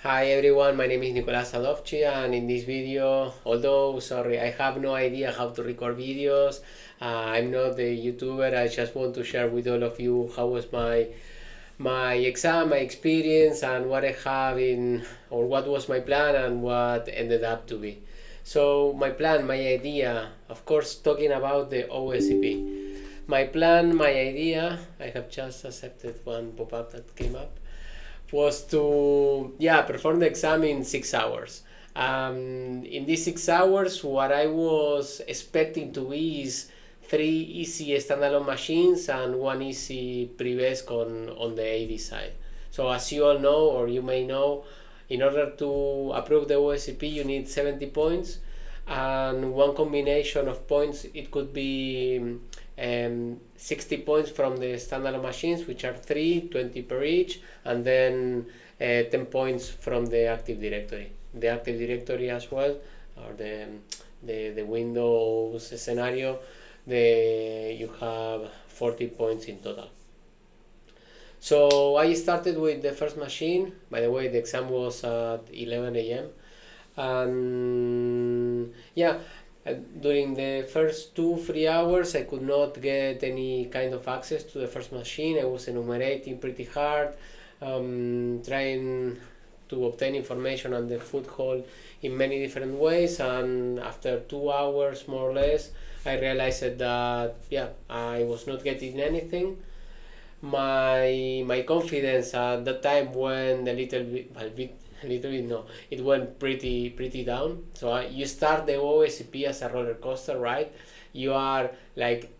Hi everyone, my name is Nicolas Sadovci, and in this video, although sorry, I have no idea how to record videos. I'm not a YouTuber. I just want to share with all of you how was my exam, my experience, and what I have in, or what was my plan and what ended up to be. So my plan, my idea, of course, talking about the OSCP. My plan, my idea, I have just accepted one pop-up that came up, was to perform the exam in 6 hours. In these 6 hours, what I was expecting to be is 3 easy standalone machines and 1 easy pre-basic on the AD side. So as you all know, or you may know, in order to approve the OSCP you need 70 points, and one combination of points, it could be 60 points from the standalone machines, which are 20 per each, and then 10 points from the Active Directory. The Active Directory as well, or the Windows scenario, you have 40 points in total. So I started with the first machine. By the way, the exam was at 11 a.m. And during the first 2-3 hours I could not get any kind of access to the first machine. I was enumerating pretty hard, trying to obtain information on the foothold in many different ways, and after 2 hours more or less I realized that I was not getting anything. My confidence at that time went it went pretty down. So you start the OSCP as a roller coaster, right? You are like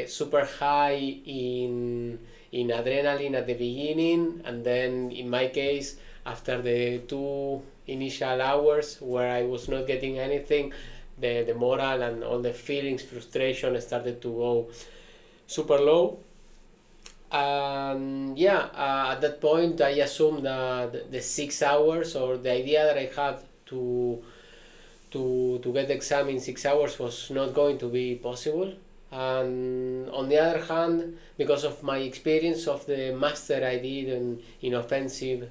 super high in adrenaline at the beginning, and then in my case, after the 2 initial hours where I was not getting anything, the moral and all the feelings, frustration started to go super low. And at that point I assumed that the 6 hours, or the idea that I had to get the exam in 6 hours, was not going to be possible. And on the other hand, because of my experience of the master I did in offensive,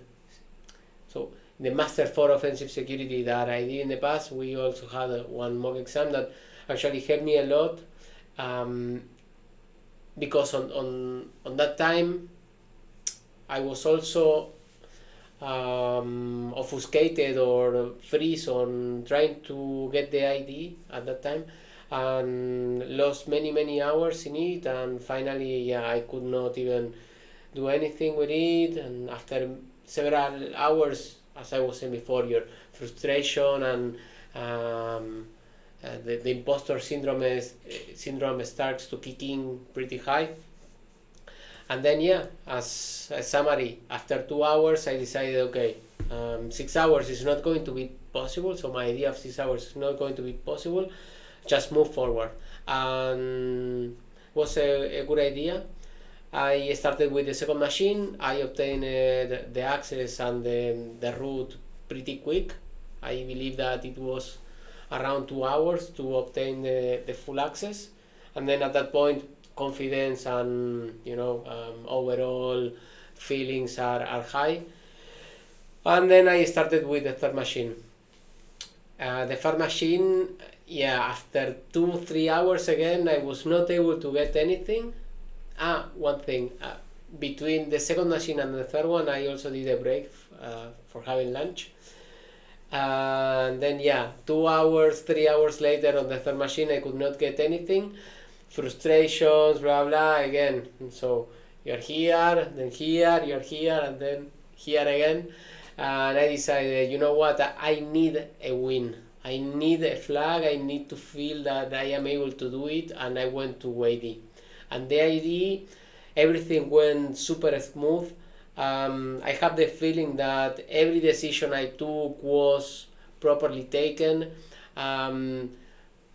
so the master for offensive security that I did in the past, we also had one mock exam that actually helped me a lot. Because on that time I was also obfuscated or freeze on trying to get the ID at that time, and lost many hours in it, and finally I could not even do anything with it. And after several hours, as I was saying before, your frustration and the imposter syndrome starts to kick in pretty high. And then as a summary, after 2 hours I decided, okay, 6 hours is not going to be possible, so my idea of 6 hours is not going to be possible, just move forward. And was a good idea. I started with the second machine. I obtained the access and the root pretty quick. I believe that it was around 2 hours to obtain the full access, and then at that point confidence and overall feelings are high. And then I started with the third machine. The third machine, after 2-3 hours again I was not able to get anything. One thing, between the second machine and the third one I also did a break for having lunch. And then 2 hours, 3 hours later on the third machine I could not get anything. Frustrations, blah blah again. So you're here, then here, you're here, and then here again. And I decided, you know what, I need a win. I need a flag. I need to feel that I am able to do it. And I went to AD. And the AD, everything went super smooth. I have the feeling that every decision I took was properly taken.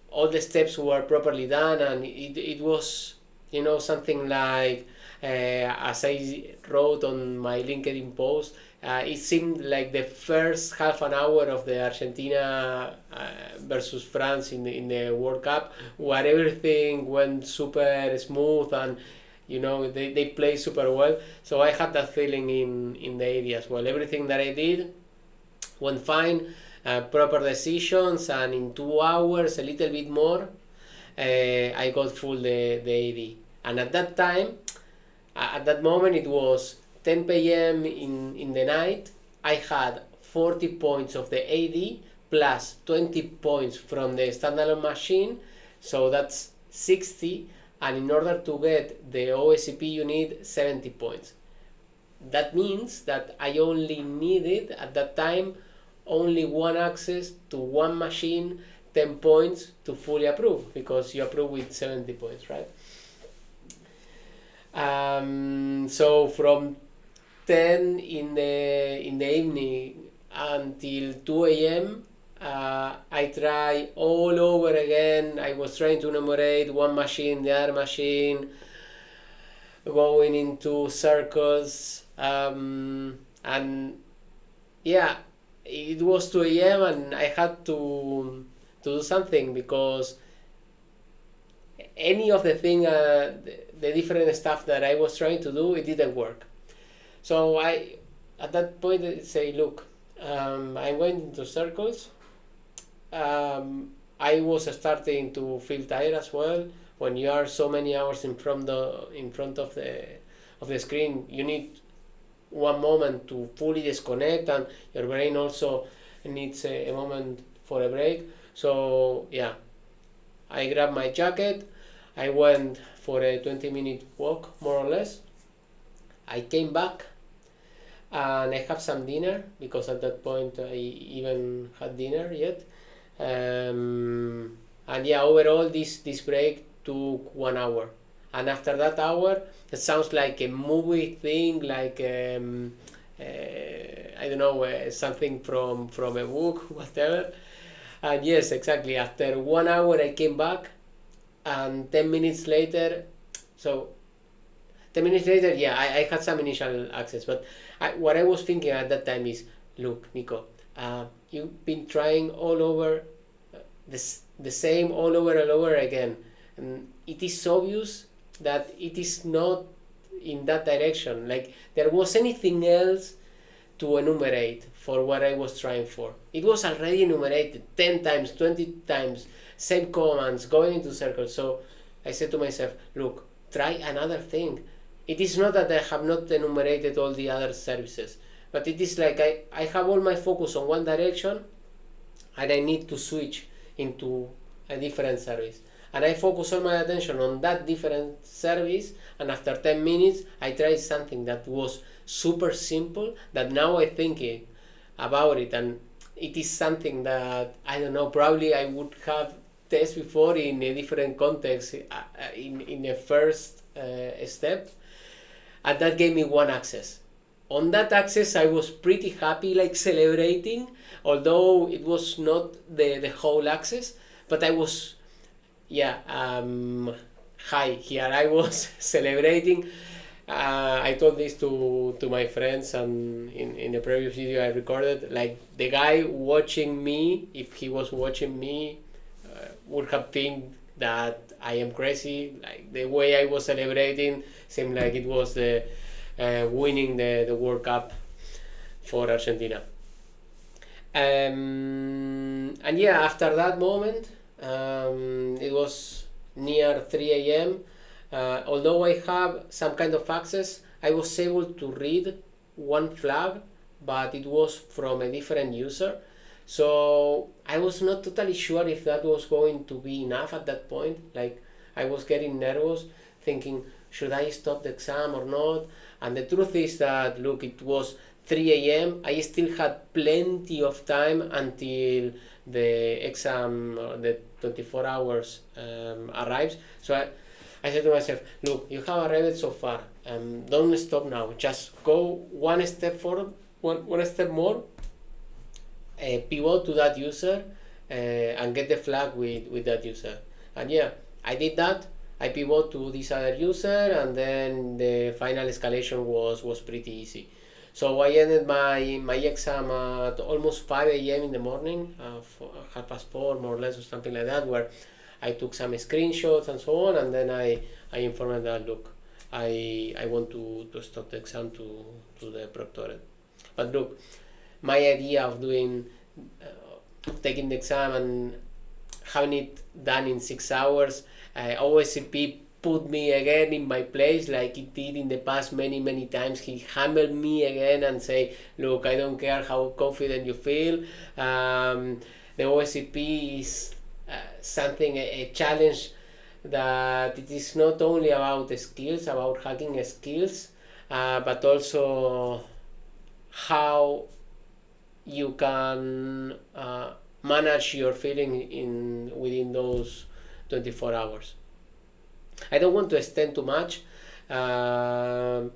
All the steps were properly done, and it was something like, as I wrote on my LinkedIn post, it seemed like the first half an hour of the Argentina versus France in the World Cup, where everything went super smooth and they play super well. So I had that feeling in the AD as well. Everything that I did went fine, proper decisions, and in 2 hours, a little bit more, I got full the AD. And at that time, at that moment, it was 10 p.m. in the night. I had 40 points of the AD plus 20 points from the standalone machine, so that's 60. And in order to get the OSCP, you need 70 points. That means that I only needed at that time only one access to one machine, 10 points to fully approve, because you approve with 70 points, right? So from 10 in the evening until 2 a.m. I try all over again. I was trying to enumerate one machine, the other machine, going into circles, and yeah, it was 2 a.m. and I had to do something, because any of the thing, the different stuff that I was trying to do, it didn't work. So I, at that point, I say, look, I'm going into circles. I was starting to feel tired as well. When you are so many hours in front of the screen, you need one moment to fully disconnect, and your brain also needs a moment for a break. So yeah, I grabbed my jacket. I went for a 20-minute walk, more or less. I came back and I had some dinner, because at that point I even had dinner yet. And yeah, overall this break took 1 hour. And after that hour, it sounds like a movie thing, like I don't know, something from a book, whatever. And yes, exactly. After 1 hour, I came back, and 10 minutes later, so 10 minutes later, yeah, I had some initial access. But what I was thinking at that time is, look, Nico, you've been trying all over the same all over and over again, and it is obvious that it is not in that direction. Like, there was anything else to enumerate for what I was trying for. It was already enumerated 10 times, 20 times, same commands, going into circles. So I said to myself, look, try another thing. It is not that I have not enumerated all the other services, but it is like I have all my focus on one direction, and I need to switch into a different service. And I focus all my attention on that different service, and after 10 minutes, I tried something that was super simple, that now I think about it, and it is something that, I don't know, probably I would have tested before in a different context, in a first step, and that gave me one access. On that access, I was pretty happy, like celebrating, although it was not the whole access, but I was, high here. I was celebrating. I told this to my friends, and in the previous video I recorded, like, the guy watching me, if he was watching me, would have think that I am crazy. Like, the way I was celebrating seemed like it was the winning the World Cup for Argentina. And yeah, after that moment, it was near 3 a.m. Although I have some kind of access, I was able to read one flag, but it was from a different user. So I was not totally sure if that was going to be enough at that point. Like, I was getting nervous, thinking, should I stop the exam or not? And the truth is that, look, it was 3 a.m. I still had plenty of time until the exam, the 24 hours arrives. So I said to myself, look, you have arrived so far. Don't stop now. Just go one step forward, one step more, pivot to that user, and get the flag with that user. And yeah, I did that. I pivot to this other user, and then the final escalation was pretty easy. So I ended my exam at almost 5 a.m. in the morning, 4:30 more or less, or something like that, where I took some screenshots and so on, and then I informed that, look, I want to stop the exam to the proctorate. But look, my idea of doing of taking the exam and having it done in 6 hours. OSCP put me again in my place like it did in the past many times. He humbled me again and say, look, I don't care how confident you feel. The OSCP is something, a challenge that it is not only about the skills, about hacking skills, but also how you can manage your feeling within those 24 hours. I don't want to extend too much. I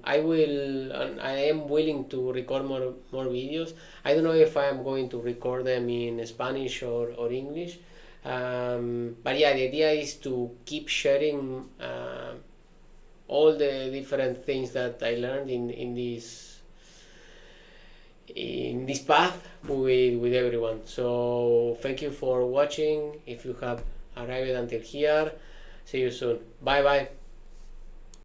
am willing to record more videos. I don't know if I am going to record them in Spanish or English. But yeah, the idea is to keep sharing all the different things that I learned in this path with everyone. So thank you for watching. If you have arrived until here, see you soon. Bye bye.